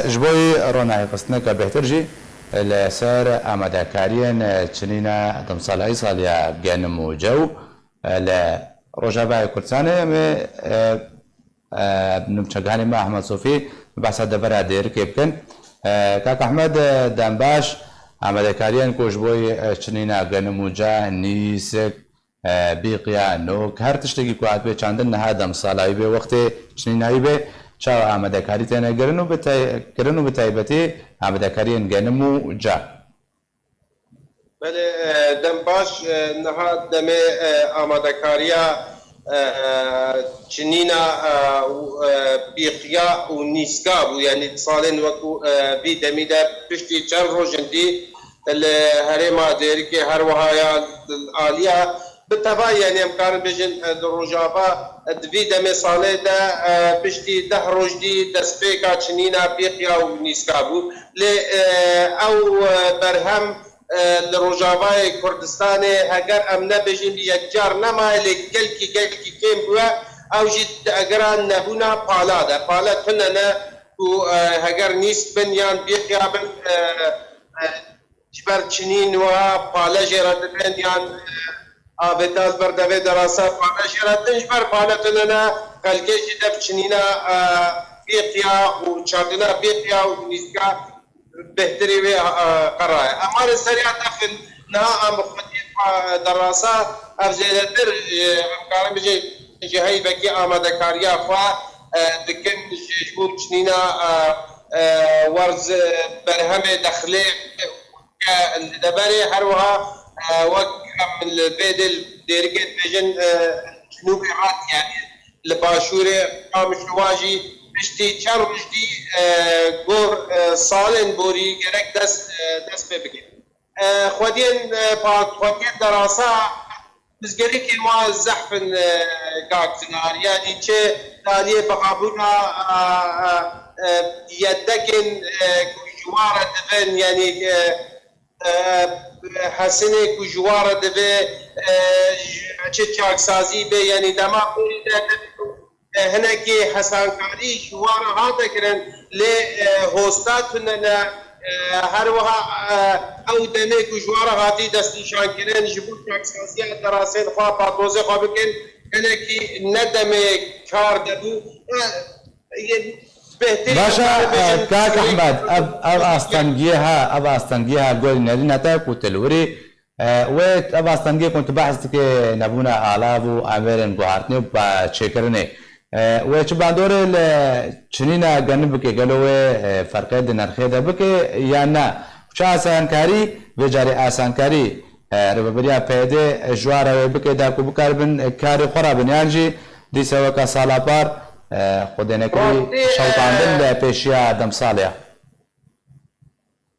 جبوی رونای قسنه که بهتر جی لسر آماده کارین چنینا دم سالهای سالیا گنم و جو لرجبای کردستانه نمچگانی ما احمد صوفی بحث دبر دیر که بکن کاک احمد دنباش آماده کارین که جبوی چنینا گنم و جا نیسک بیقیا نوک هر تشتگی که عاد به چندن نه دم سالهای به وقت چنینایی به چاو آماده کاری تنه گرنو بتایبتی آماده کاری انگنمو جا. بله دم باش نهاد دم آماده کاریا چنینا بیقیا و نیسکا بو یعنی سالن وقت بی دمیده پشتی چند روزندی الهرم دیر که هر وهایا عالیا بالتبع يعني امكان بيجن دروجابا دفي دمي صالي دا بشتي ده رجدي دسبيكا تشنينا بيقيا ونيسكابو لي او برهم لروجابا كردستاني هاجر امنا بيجن يكجار نما لكلكي كيم بوا او جد اجران نبونا بالا تننا و هاجر نيس بنيان بيقيا بن جبر تشنين و بالا جرات بنيان آبتاز بردوی دراسه پانشیراتنش بر پانتننا کلکش دفچنینا بیقیا و چاردنا بیقیا و نیسکا بهتری و قرائه. اما سریع داخل نه مخدمات دراسه افزایتر امکان بجی جهی بکی آماده کاریا فا دکن جبور چنینا ورز برهم دخله دبری هر وها وقت من البيدل ديرجت فيجن جنوب العراق يعني الباشورة قام شواجي بشتي شر بشتي جور صالن بوري جرك دس ببكي خودين دراسة بزجري كلمة زحفن كاكتنار يعني شيء تالي بقابلنا يدكن جوارة دفن يعني حسنه کو جوار دبه چه چاکسازی به یعنی دما پوری ده هنه که حسن کاری جوار ها دکرن ل هوستات نه هر وها او دنه کو جوار هاتی دستی شان کرن جبو چاکسازی دراسه خوا پاتوزه خوا بکن هنه که ندم کار دبو باشا كاك احمد اب استنجيها قول نرينا كوتلوري ويت اب استنجي كنت بحثت كي نبونا الافو اميرن بوهارتني بشكرني ويش باندور چنينا جنب كي قالوا فرق دنرخه دبك يانا شا سانكاري وجاري اسانكاري رببريا پيده جوار بك دا کو بكاربن كاري خرابن يانجي دي سوكا سالاپار خودنكري شوطان دل بيشيا دم صالح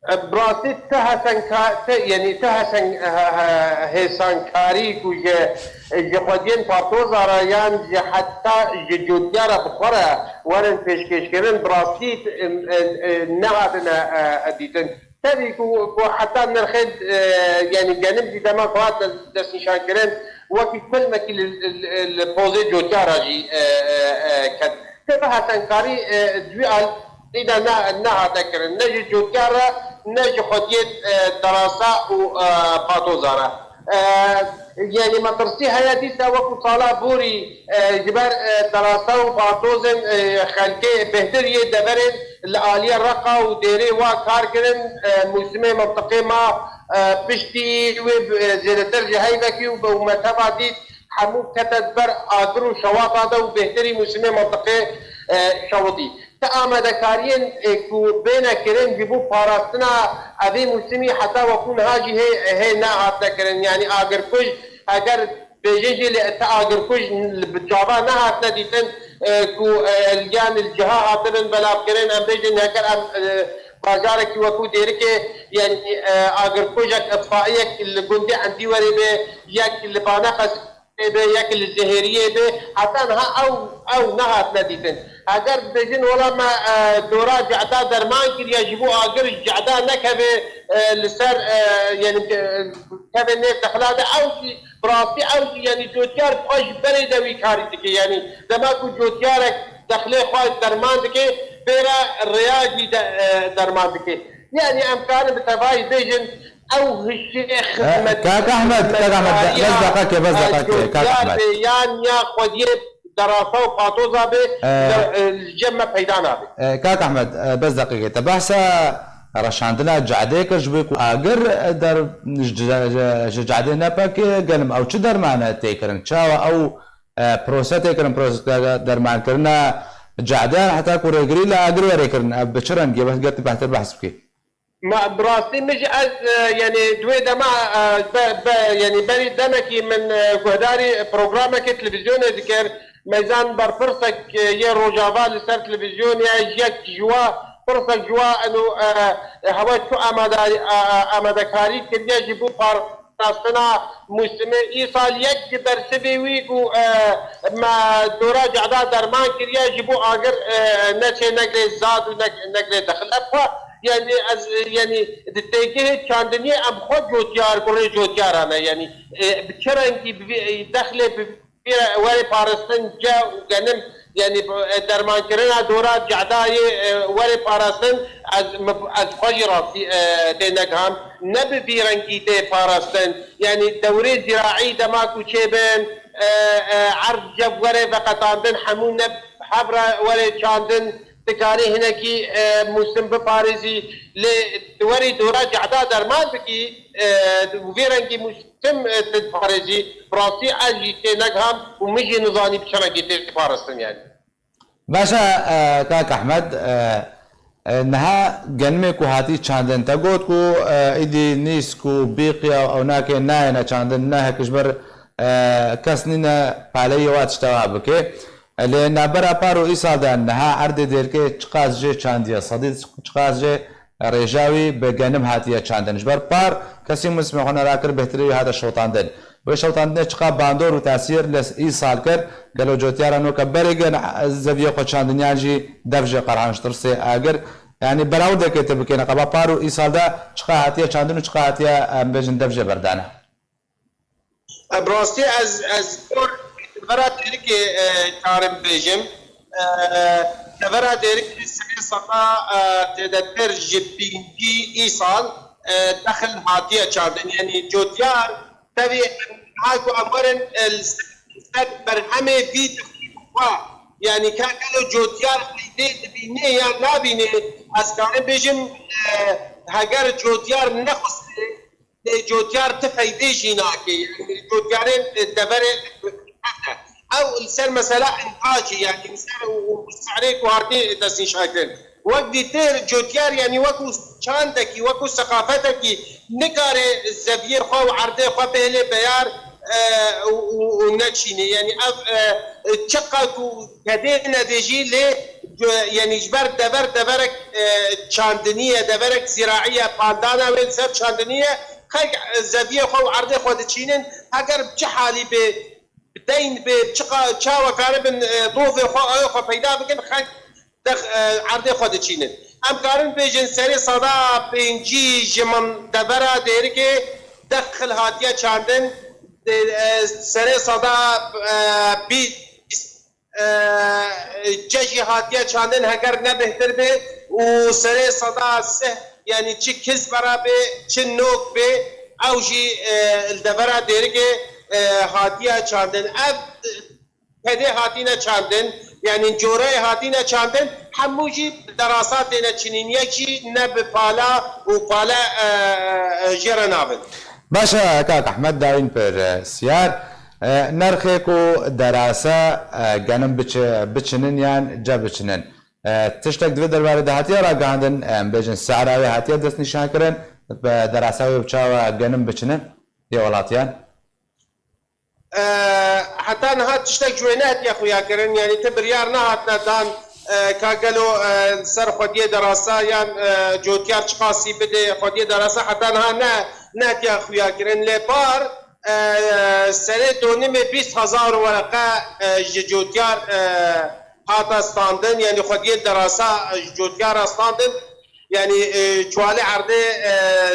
براسي تهسن يعني تهسن هيسان كاري كوجه جقدين فاتوز رايان حتى جوديارا بخرا ورن بيشكش كرن براسي نعدنا اديتن تبي كو حتى نرخد يعني جانب دي دما فات دس نشان كرن وقت كل ما كل البوزي جوديارا جي كد تبع تنكاري دوال إذا نها ذكر نجي جوديارا نجي خديت دراسة وباتوزارا يعني ما ترسي حياتي سوى صالة بوري جبر دراسة وباتوزن خلقي بهترية دبرن الآلية الرقة وديري وكاركرن موسمي منطقي ما بشتي وزيادتر جهاي ذكي ومتابعة دي حمود كتدبر آدرو شواط هذا وبهتري موسمي منطقي شوطي تآمد كارين كو بين كرين جبو باراستنا أبي موسمي حتى وكون هاجي هي ناعت كرين يعني آگر كوش اگر بيجي لأغر كوش بجابا ناعت نديتن كو الجان الجهة عطرن بلاب كرين أم بيجي نهكر أم باجارك وكو ديرك يعني آگر كوشك اطفائيك اللي قندي عندي وري بي يك اللي بانقص به یک الزهریه به حتی نه او نهات ندیدن اگر بجن ولا ما دورا جعدا درمان کر يجبو اگر جعدا نکبه لسر يعني كبه نيف دخلاده او براسي او يعني جوتيار خوش بريده ويكاري دكي يعني دما كو جوتيارك دخله خوش درمان دكي بيرا الرياجي درمان بكي يعني امكان بتفاي بيجن او هالشيء خدمه كاك احمد بس دقيقه كاك احمد يان يا خديه دراسه وقاطوزه به الجمه بيدانا به كاك احمد بس دقيقه تبحثا رشاندنا جعديك جبيك اگر در جعدي نبك قلم او چدر معنا تيكرن چاوا او بروسه تيكرن بروسه در معنا كرنا جعدان حتى كوريغري لا اگر وريكرن بچرن جي بس قلت بحث بحث بكي ما براسي مش از يعني دوي دما يعني بري دمكي من قهداري برنامج تلفزيون ذكر ميزان برفرسك يا روجافا لسر تلفزيون يا جيك جوا فرصك جوا انه هواي شو امادكاري كدي جيبو بار ناسنا موسم ايصال يك برسبي ويكو ما دورا جعدا درمان كريا جيبو اگر نچه نگري زاد و نگري دخل ابخوا يعني تيجي چاندني ام خود جوتيار كل جوتيار انا يعني بچرنگي دخله واري پارستن جا وغنم يعني درمان كرنا دورات جعداي واري پارستن از فجرة دينغام نبي بيرنگي دي پارستن يعني دوري زراعي دماكو چيبن عرض جب واري بقطاندن حمون نب حبرا واري چاندن تكاري هناكي موسم بباريزي لوري دورا جعدا درمان بكي وفيرنكي موسم تباريزي براسي اجي تنقهم ومجي نظاني بشركي تبارستن يعني باشا كاك احمد نها جنمك وهاتي چاندن تقول كو ايدي نيسكو بيقيا او ناكي ناينا چاندن ناها كشبر كسنينا بالي وات اشتوابك لأن برا بارو إيصادا أنها عرض ديركي تقاز جي چاندية صديد تقاز جي رجاوي بجانب هاتية چاندن جبر بار كسي مسمحونا راكر بهتري هذا الشوطان دن وشوطان دن تقا باندور وتأثير لس إيصال كر قالوا جوتيارا نوكا بريقن زفية قو چاندنيا جي دفجي قرحانش ترسي آگر يعني براو دكي تبكينا قبا بارو إيصادا تقا هاتية چاندن و تقا هاتية بجن دفجي بردانا براستي از برای دیگه کارم بیشم برای دیگه سری سقا تدبیر جبینی ایسال داخل هاتیه چادن یعنی جوتیار تبی هاکو امرن السد برهمه فید يعني كانوا جوتيار بيني يا نابيني اسكان بيجم هاجر جوتيار نخص جوتيار تفايدي جيناكي يعني جوتيارين دبر او السر مثلا انتاجي يعني مثلا وسعريك وهاتي دسين شاكرين وقت تير جوتيار يعني وكو شاندك وكو ثقافتك نكاري الزبير خو وعرضه خو بهله بيار ونكشيني يعني تشققوا كدينا ديجي لي يعني جبر دبرك شاندنيه دبرك زراعيه باندانا وين سر شاندنيه خلق الزبير خو وعرضه خو دشينن اگر بحالي بدين بشقا تشاوا كاربن ضوف خو پیدا بكن خلق عرضه خو دشينن ام كارن بيجن سري صدا بنجي جمن دبره ديركي دخل هاتيه چاندن سر صدا بی جشی هاتیه چاندن هگر نبهتر به و سر صدا سه یعنی چی کس برا به چی نوک به اوجی الدبره دیرگه هاتیه چاندن اب پده هاتینه چاندن یعنی جوره هاتینه چاندن هموجی دراسات دینا چنینیه چی نب پالا و پالا جرنابن باشا كاك احمد داين بر سيار نرخيكو دراسة جنم بچنن يان جا بچنن تشتك دوی درباره دهاتيا را گاندن بيجن سعراوي هاتيا دست نشان کرن دراسة وبچاوا جنم بچنن يا ولاتيان حتى نهات تشتك جوينات يا خويا كرن يعني تبريار نهات نتان كاقلو سر خودية دراسة يان جوتيار چقاسي بده خودية دراسة حتى نها نات يا خويا كرن لبار سنة دونم 20,000 ورقة جوتيار هاتا ستاندن يعني خودية دراسة جوتيار ستاندن يعني شوالي عرضه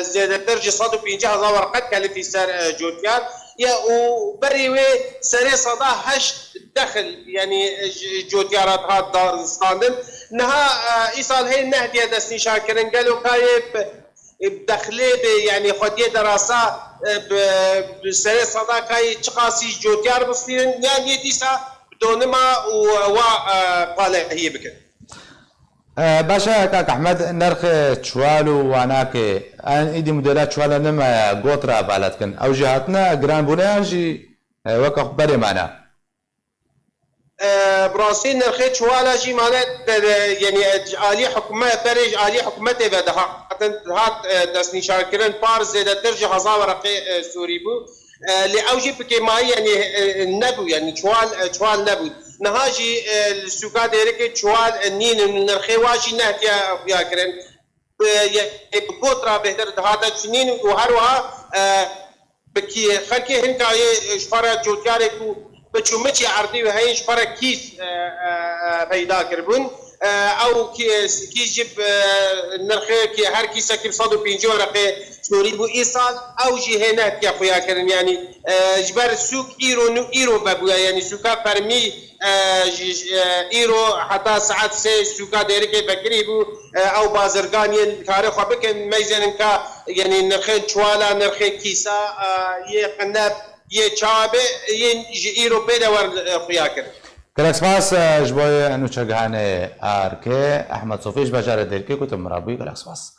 زيادة درجة 150,000 ورقة كلفي سر جوتيار يا وبريوي سنة صدا هشت دخل يعني جوتيارات هاتا ستاندن نها ايصال هي النهديه دستني شاكرين قالوا كايب بدخلي يعني خديه دراسه بسنه صداقه تقاسي جوتيار بصيرين يعني ديسا بدونما و قال هي بكر باشا كاك احمد نرخ تشوالو واناك ان ايدي مديرات شوالا نما قوترا بالاتكن او جهاتنا جران بونيانجي وقف بري معنا براسين نرخي شوالا جي معنات يعني آلي حكومة برج آلي حكومته بدها هات دسني شاكرين بارز زيادة ترجع هزار ورقي سوري بو لأوجي بكيماي يعني نبو يعني شوال نبو نهاجي السوكا ديرك شوال النين من نرخي واجي نهتيا فياكرين بكوترا بهدر هذا سنين وهروها بكي خلكي هنكاي شفرة جوتياركو بچومچی عرضی و هیچ فرق کیس پیدا کردن او کی جب نرخه کی هر کیسه کی 150 ورقه سوری بو ایصال او جهنات یا خویا کردن یعنی جبر سوق ایرو بابو یعنی سوقا فرمی ایرو حتی ساعت سه سوقا دیره که بکری بو او بازرگانی کار خو بکن میزنن کا یعنی نرخه چوالا نرخه کیسه یه قناب یه چابه یه ایرو بده ور خیاکر كلاك سباس جبوي انو تشجعاني اركي احمد صوفيش بجار ديركي كنت مرابي كلاك سباس